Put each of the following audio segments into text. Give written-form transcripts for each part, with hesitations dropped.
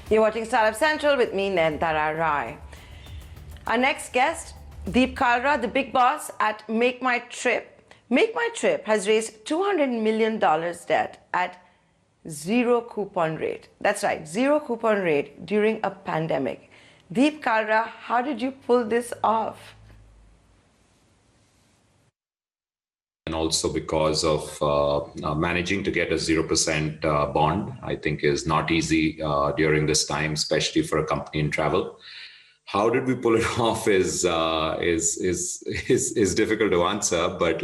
You're watching Startup Central with me, Nandara Rai. Our next guest, Kalra, the big boss at Make My Trip. Make My Trip has raised $200 million debt at zero coupon rate. That's right, zero coupon rate during a pandemic. Kalra, how did you pull this off? And also because of managing to get a 0% bond, I think is not easy during this time, especially for a company in travel. How did we pull it off is difficult to answer, but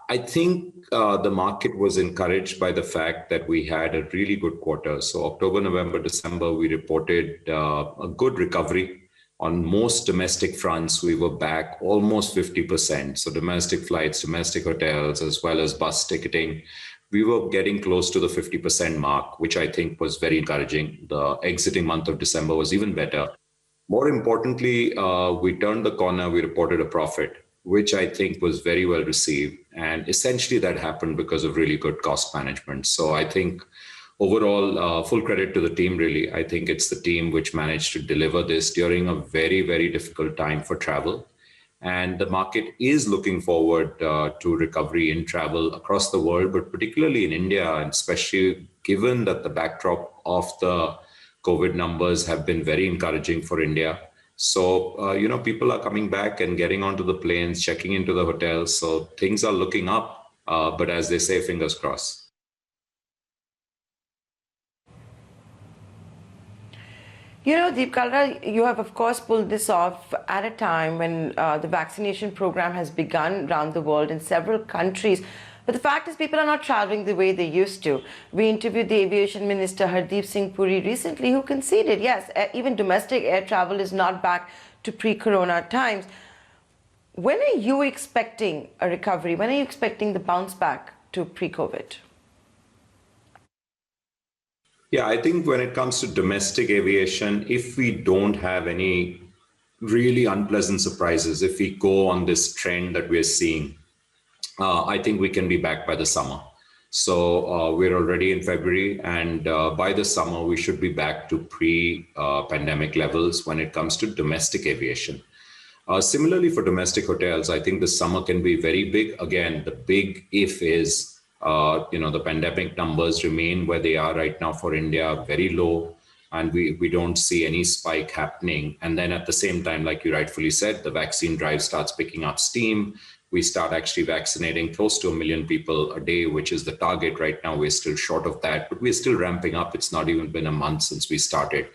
I think the market was encouraged by the fact that we had a really good quarter. So October, November, December, we reported a good recovery. On most domestic fronts, we were back almost 50%. So domestic flights, domestic hotels, as well as bus ticketing, we were getting close to the 50% mark, which I think was very encouraging. The exiting month of December was even better. More importantly, we turned the corner, we reported a profit, which I think was very well received. And essentially that happened because of really good cost management. So I think overall, full credit to the team, really. I think it's the team which managed to deliver this during a very, very difficult time for travel. And the market is looking forward to recovery in travel across the world, but particularly in India, and especially given that the backdrop of the COVID numbers have been very encouraging for India. So, people are coming back and getting onto the planes, checking into the hotels. So things are looking up, but as they say, fingers crossed. Kalra, you have, of course, pulled this off at a time when the vaccination program has begun around the world in several countries. But the fact is, people are not traveling the way they used to. We interviewed the aviation minister, Hardeep Singh Puri, recently, who conceded, yes, even domestic air travel is not back to pre-corona times. When are you expecting a recovery? When are you expecting the bounce back to pre-COVID? Yeah, I think when it comes to domestic aviation, if we don't have any really unpleasant surprises, if we go on this trend that we're seeing, I think we can be back by the summer. So we're already in February, and by the summer, we should be back to pre-pandemic levels when it comes to domestic aviation. Similarly, for domestic hotels, I think the summer can be very big. Again, the big if is, the pandemic numbers remain where they are right now for India, very low, and we don't see any spike happening. And then at the same time, like you rightfully said, the vaccine drive starts picking up steam. We start actually vaccinating close to 1 million people a day, which is the target. Right now, we're still short of that, but we're still ramping up. It's not even been a month since we started.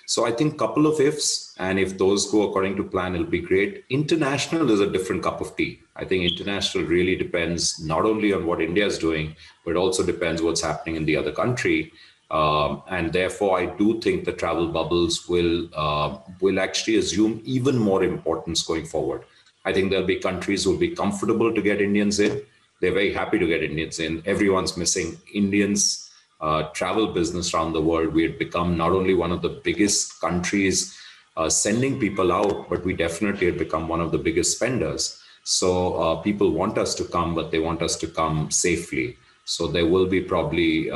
So I think a couple of ifs, and if those go according to plan, it'll be great. International is a different cup of tea. I think international really depends not only on what India is doing, but also depends what's happening in the other country. And therefore, I do think the travel bubbles will actually assume even more importance going forward. I think there'll be countries who will be comfortable to get Indians in. They're very happy to get Indians in. Everyone's missing Indians. Travel business around the world. We had become not only one of the biggest countries sending people out, but we definitely had become one of the biggest spenders. So people want us to come, but they want us to come safely. So there will be probably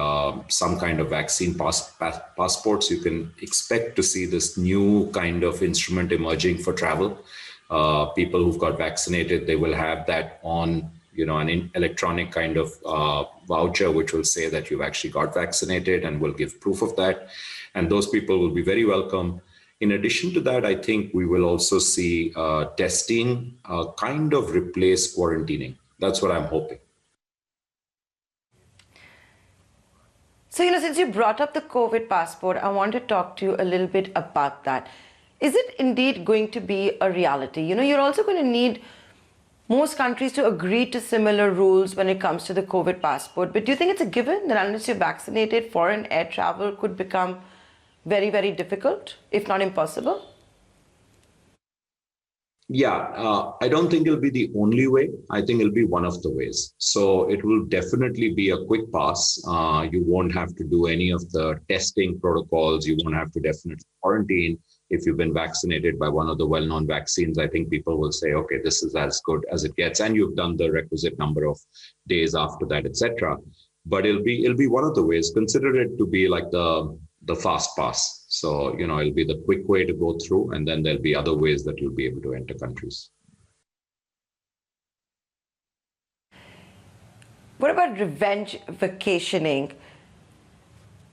some kind of vaccine passports. You can expect to see this new kind of instrument emerging for travel. People who've got vaccinated, they will have that on, an electronic kind of voucher, which will say that you've actually got vaccinated and will give proof of that. And those people will be very welcome. In addition to that, I think we will also see testing kind of replace quarantining. That's what I'm hoping. So, since you brought up the COVID passport, I want to talk to you a little bit about that. Is it indeed going to be a reality? You're also going to need most countries to agree to similar rules when it comes to the COVID passport. But do you think it's a given that unless you're vaccinated, foreign air travel could become very, very difficult, if not impossible? Yeah, I don't think it'll be the only way. I think it'll be one of the ways. So it will definitely be a quick pass. You won't have to do any of the testing protocols. You won't have to definitely quarantine. If you've been vaccinated by one of the well-known vaccines, I think people will say, okay, this is as good as it gets. And you've done the requisite number of days after that, etc. But it'll be one of the ways. Consider it to be like the the fast pass. So, it'll be the quick way to go through, and then there'll be other ways that you'll be able to enter countries. What about revenge vacationing?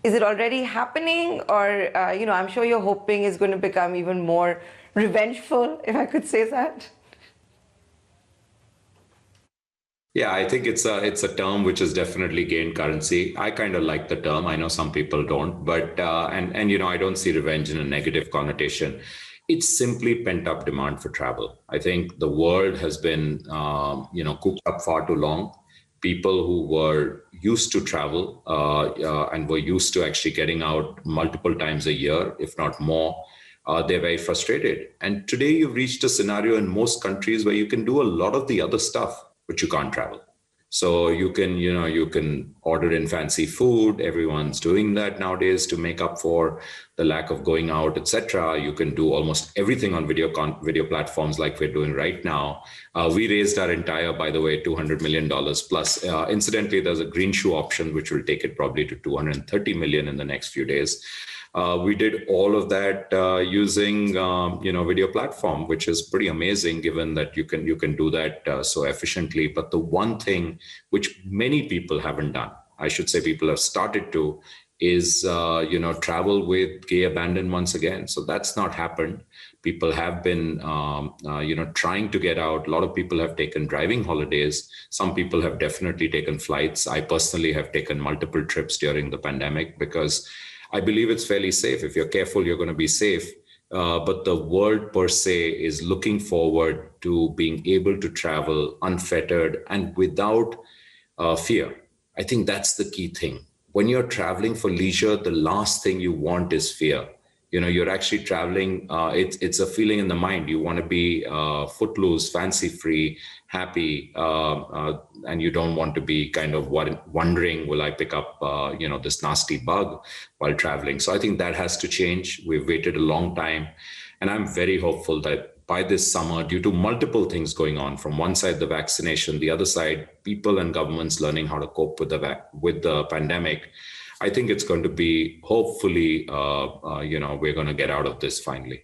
Is it already happening, or I'm sure you're hoping it's going to become even more revengeful, if I could say that? Yeah, I think it's a term which has definitely gained currency. I kind of like the term. I know some people don't, but and I don't see revenge in a negative connotation. It's simply pent up demand for travel. I think the world has been cooped up far too long. People who were used to travel and were used to actually getting out multiple times a year, if not more, they're very frustrated. And today you've reached a scenario in most countries where you can do a lot of the other stuff, but you can't travel. So you can order in fancy food. Everyone's doing that nowadays to make up for the lack of going out, etc. You can do almost everything on video platforms like we're doing right now. We raised our entire, by the way, $200 million plus. Incidentally, there's a green shoe option which will take it probably to 230 million in the next few days. We did all of that using video platform, which is pretty amazing given that you can do that so efficiently. But the one thing which many people haven't done, I should say people have started to, is travel with gay abandon once again. So that's not happened. People have been trying to get out. A lot of people have taken driving holidays. Some people have definitely taken flights. I personally have taken multiple trips during the pandemic because I believe it's fairly safe. If you're careful, you're going to be safe. But the world per se is looking forward to being able to travel unfettered and without fear. I think that's the key thing. When you're traveling for leisure, the last thing you want is fear. You're actually traveling. It's a feeling in the mind. You want to be footloose, fancy free, happy, and you don't want to be kind of wondering, will I pick up, this nasty bug while traveling? So I think that has to change. We've waited a long time, and I'm very hopeful that by this summer, due to multiple things going on, from one side the vaccination, the other side people and governments learning how to cope with the pandemic, I think it's going to be hopefully, we're going to get out of this finally.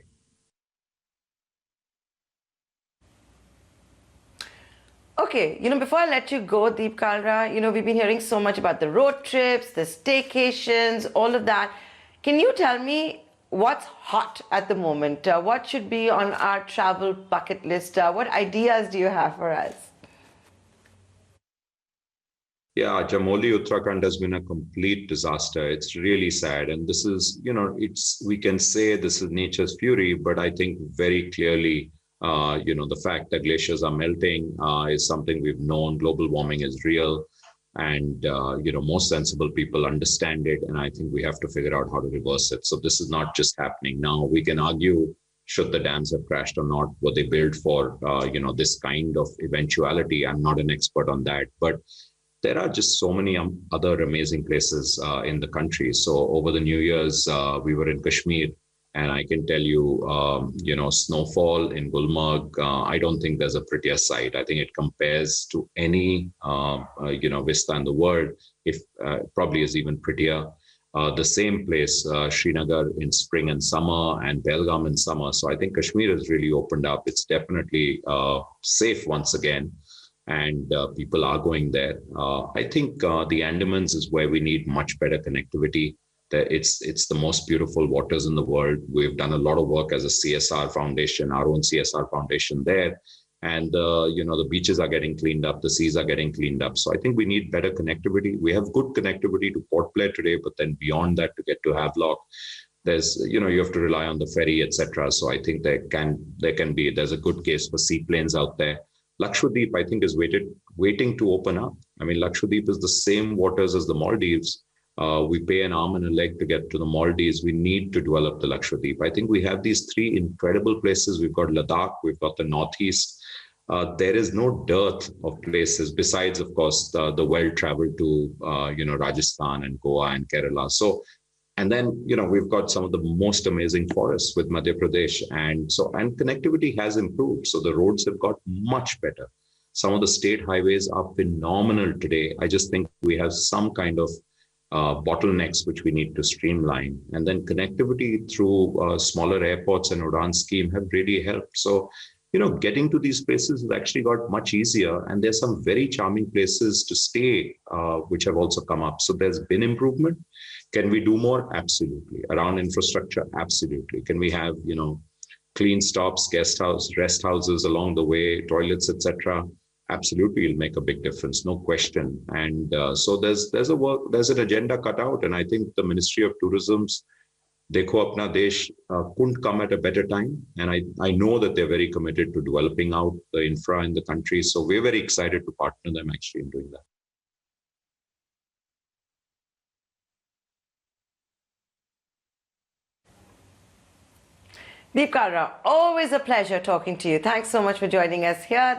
Okay, before I let you go, Deep Kalra, we've been hearing so much about the road trips, the staycations, all of that. Can you tell me what's hot at the moment? What should be on our travel bucket list? What ideas do you have for us? Yeah, Jamoli, Uttarakhand has been a complete disaster. It's really sad. And this is, we can say this is nature's fury, but I think very clearly, the fact that glaciers are melting is something we've known. Global warming is real. And, most sensible people understand it. And I think we have to figure out how to reverse it. So this is not just happening now. We can argue, should the dams have crashed or not? Were they built for, this kind of eventuality? I'm not an expert on that. But there are just so many other amazing places in the country. So over the New Year's, we were in Kashmir, and I can tell you, snowfall in Gulmarg, I don't think there's a prettier sight. I think it compares to any, vista in the world, if probably is even prettier. The same place, Srinagar in spring and summer, and Belgaum in summer. So I think Kashmir has really opened up. It's definitely safe once again. And people are going there. I think the Andamans is where we need much better connectivity. It's the most beautiful waters in the world. We've done a lot of work as a CSR foundation, our own CSR foundation there. And, the beaches are getting cleaned up. The seas are getting cleaned up. So I think we need better connectivity. We have good connectivity to Port Blair today, but then beyond that, to get to Havelock, there's, you have to rely on the ferry, etc. So I think there's a good case for seaplanes out there. Lakshadweep, I think, is waiting to open up. I mean, Lakshadweep is the same waters as the Maldives. We pay an arm and a leg to get to the Maldives. We need to develop the Lakshadweep. I think we have these three incredible places. We've got Ladakh, we've got the Northeast. There is no dearth of places besides, of course, the well-traveled to, Rajasthan and Goa and Kerala. So, and then, we've got some of the most amazing forests with Madhya Pradesh. And connectivity has improved. So the roads have got much better. Some of the state highways are phenomenal today. I just think we have some kind of bottlenecks which we need to streamline. And then connectivity through smaller airports and Udan scheme have really helped. So, getting to these places has actually got much easier. And there's some very charming places to stay, which have also come up. So there's been improvement. Can we do more? Absolutely. Around infrastructure? Absolutely. Can we have, clean stops, guest house, rest houses along the way, toilets, etc.? Absolutely, it'll make a big difference, no question. And so there's an agenda cut out, and I think the Ministry of Tourism's Dekho Apna Desh couldn't come at a better time. And I know that they're very committed to developing out the infra in the country. So we're very excited to partner them actually in doing that. Deep Kalra, always a pleasure talking to you. Thanks so much for joining us here.